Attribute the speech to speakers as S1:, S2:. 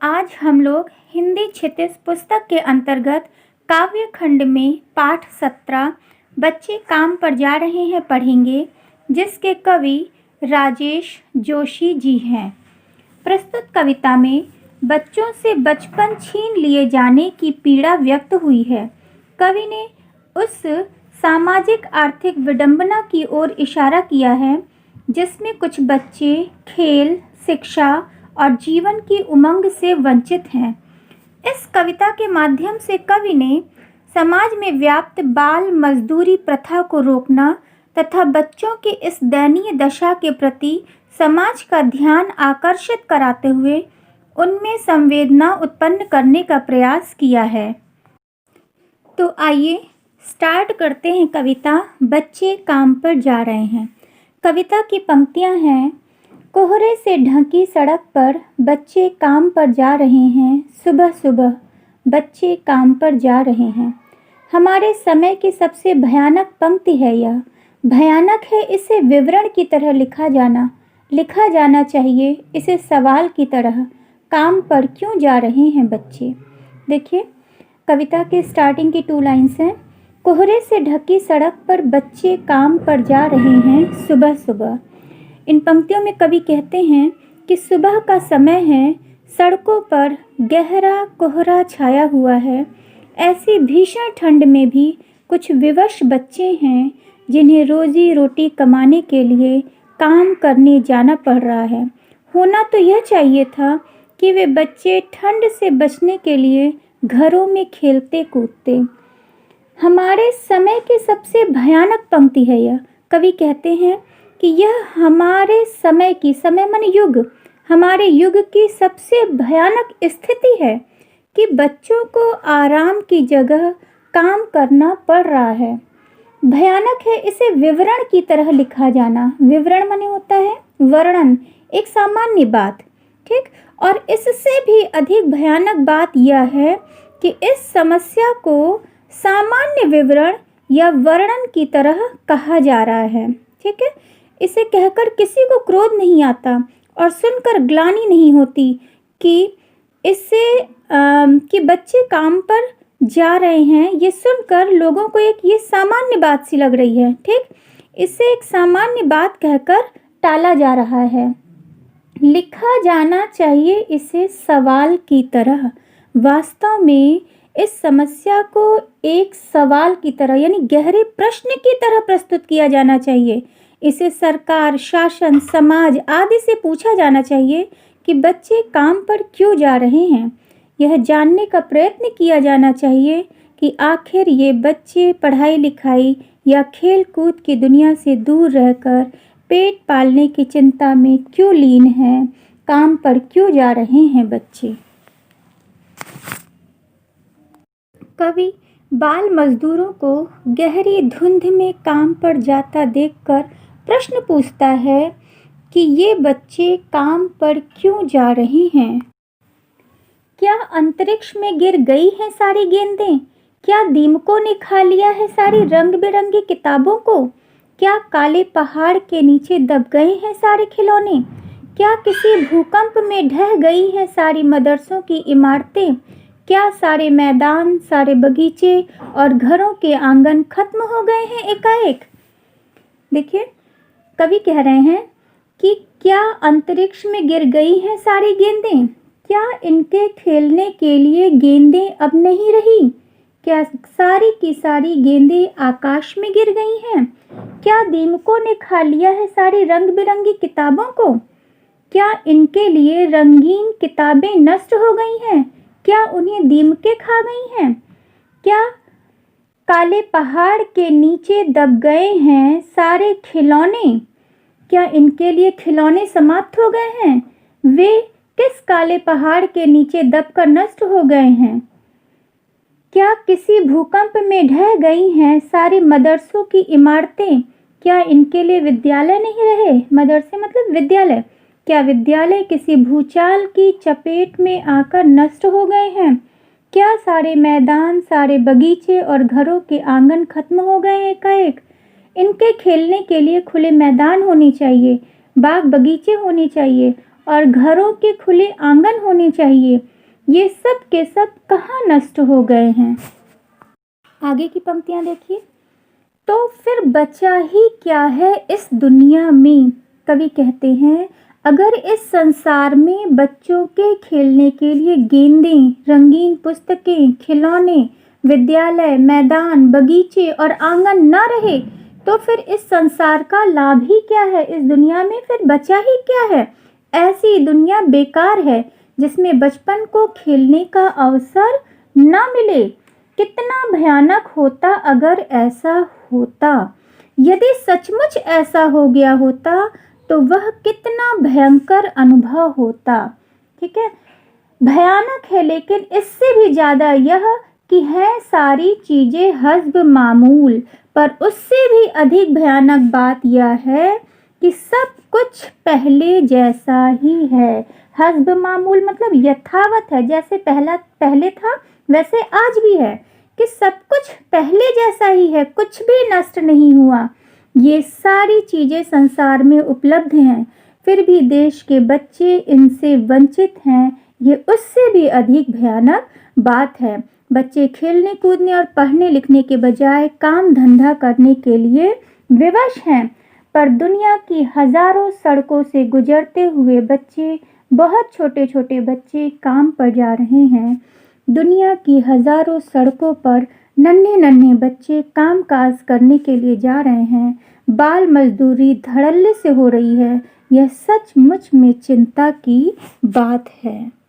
S1: आज हम लोग हिंदी क्षितिज पुस्तक के अंतर्गत काव्य खंड में पाठ 17 बच्चे काम पर जा रहे हैं पढ़ेंगे, जिसके कवि राजेश जोशी जी हैं। प्रस्तुत कविता में बच्चों से बचपन छीन लिए जाने की पीड़ा व्यक्त हुई है। कवि ने उस सामाजिक आर्थिक विडंबना की ओर इशारा किया है जिसमें कुछ बच्चे खेल, शिक्षा और जीवन की उमंग से वंचित हैं। इस कविता के माध्यम से कवि ने समाज में व्याप्त बाल मजदूरी प्रथा को रोकना तथा बच्चों की इस दयनीय दशा के प्रति समाज का ध्यान आकर्षित कराते हुए उनमें संवेदना उत्पन्न करने का प्रयास किया है। तो आइए स्टार्ट करते हैं कविता बच्चे काम पर जा रहे हैं। कविता की पंक्तियां हैं। कोहरे से ढकी सड़क पर बच्चे काम पर जा रहे हैं, सुबह सुबह बच्चे काम पर जा रहे हैं। हमारे समय की सबसे भयानक पंक्ति है यह। भयानक है इसे विवरण की तरह लिखा जाना चाहिए, इसे सवाल की तरह। काम पर क्यों जा रहे हैं बच्चे? देखिए, कविता के स्टार्टिंग की 2 लाइन्स हैं। कोहरे से ढकी सड़क पर बच्चे काम पर जा रहे हैं, सुबह सुबह। इन पंक्तियों में कवि कहते हैं कि सुबह का समय है, सड़कों पर गहरा कोहरा छाया हुआ है। ऐसी भीषण ठंड में भी कुछ विवश बच्चे हैं जिन्हें रोजी रोटी कमाने के लिए काम करने जाना पड़ रहा है। होना तो यह चाहिए था कि वे बच्चे ठंड से बचने के लिए घरों में खेलते कूदते। हमारे समय की सबसे भयानक पंक्ति है यह। कवि कहते हैं कि यह हमारे समय माने युग, हमारे युग की सबसे भयानक स्थिति है कि बच्चों को आराम की जगह काम करना पड़ रहा है। भयानक है इसे विवरण की तरह लिखा जाना। विवरण माने होता है वर्णन, एक सामान्य बात, ठीक। और इससे भी अधिक भयानक बात यह है कि इस समस्या को सामान्य विवरण या वर्णन की तरह कहा जा रहा है, ठीक है। इसे कहकर किसी को क्रोध नहीं आता और सुनकर ग्लानि नहीं होती कि इससे कि बच्चे काम पर जा रहे हैं। ये सुनकर लोगों को ये सामान्य बात सी लग रही है, ठीक। इसे एक सामान्य बात कहकर टाला जा रहा है। लिखा जाना चाहिए इसे सवाल की तरह। वास्तव में इस समस्या को एक सवाल की तरह यानी गहरे प्रश्न की तरह प्रस्तुत किया जाना चाहिए। इसे सरकार, शासन, समाज आदि से पूछा जाना चाहिए कि बच्चे काम पर क्यों जा रहे हैं। यह जानने का प्रयत्न किया जाना चाहिए कि आखिर ये बच्चे पढ़ाई लिखाई या खेल कूद की दुनिया से दूर रहकर पेट पालने की चिंता में क्यों लीन हैं, काम पर क्यों जा रहे हैं बच्चे। कवि बाल मजदूरों को गहरी धुंध में काम पर जाता देखकर प्रश्न पूछता है कि ये बच्चे काम पर क्यों जा रहे हैं। क्या अंतरिक्ष में गिर गई हैं सारी गेंदें? क्या दीमकों ने खा लिया है सारी रंग बिरंगी किताबों को? क्या काले पहाड़ के नीचे दब गए हैं सारे खिलौने? क्या किसी भूकंप में ढह गई हैं सारी मदरसों की इमारतें? क्या सारे मैदान, सारे बगीचे और घरों के आंगन खत्म हो गए हैं एकाएक? देखिए, कवि कह रहे हैं कि क्या अंतरिक्ष में गिर गई हैं सारी गेंदें? क्या इनके खेलने के लिए गेंदें अब नहीं रही? क्या सारी की सारी गेंदें आकाश में गिर गई हैं? क्या दीमकों ने खा लिया है सारी रंग बिरंगी किताबों को? क्या इनके लिए रंगीन किताबें नष्ट हो गई हैं? क्या उन्हें दीमकें खा गई हैं? क्या काले पहाड़ के नीचे दब गए हैं सारे खिलौने? क्या इनके लिए खिलौने समाप्त हो गए हैं? वे किस काले पहाड़ के नीचे दबकर नष्ट हो गए हैं? क्या किसी भूकंप में ढह गई हैं सारी मदरसों की इमारतें? क्या इनके लिए विद्यालय नहीं रहे? मदरसे मतलब विद्यालय। क्या विद्यालय किसी भूचाल की चपेट में आकर नष्ट हो गए हैं? क्या सारे मैदान, सारे बगीचे और घरों के आंगन खत्म हो गए एकाएक? इनके खेलने के लिए खुले मैदान होने चाहिए, बाग बगीचे होने चाहिए और घरों के खुले आंगन होने चाहिए। ये सब के सब कहाँ नष्ट हो गए हैं। आगे की पंक्तियां देखिए। तो फिर बचा ही क्या है इस दुनिया में। कवि कहते हैं, अगर इस संसार में बच्चों के खेलने के लिए गेंदें, रंगीन पुस्तकें, खिलौने, विद्यालय, मैदान, बगीचे और आंगन न रहे तो फिर इस संसार का लाभ ही क्या है। इस दुनिया में फिर बचा ही क्या है। ऐसी दुनिया बेकार है जिसमें बचपन को खेलने का अवसर न मिले। कितना भयानक होता अगर ऐसा होता। यदि सचमुच ऐसा हो गया होता तो वह कितना भयंकर अनुभव होता। ठीक है, भयानक है, लेकिन इससे भी ज़्यादा यह कि है सारी चीज़ें हस्ब मामूल। पर उससे भी अधिक भयानक बात यह है कि सब कुछ पहले जैसा ही है। हस्ब मामूल मतलब यथावत है, जैसे पहले था वैसे आज भी है, कि सब कुछ पहले जैसा ही है, कुछ भी नष्ट नहीं हुआ। ये सारी चीज़ें संसार में उपलब्ध हैं, फिर भी देश के बच्चे इनसे वंचित हैं। ये उससे भी अधिक भयानक बात है। बच्चे खेलने कूदने और पढ़ने लिखने के बजाय काम धंधा करने के लिए विवश हैं। पर दुनिया की हजारों सड़कों से गुजरते हुए बच्चे, बहुत छोटे छोटे बच्चे काम पर जा रहे हैं। दुनिया की हजारों सड़कों पर नन्हे नन्हे बच्चे काम काज करने के लिए जा रहे हैं। बाल मजदूरी धड़ल्ले से हो रही है। यह सचमुच में चिंता की बात है।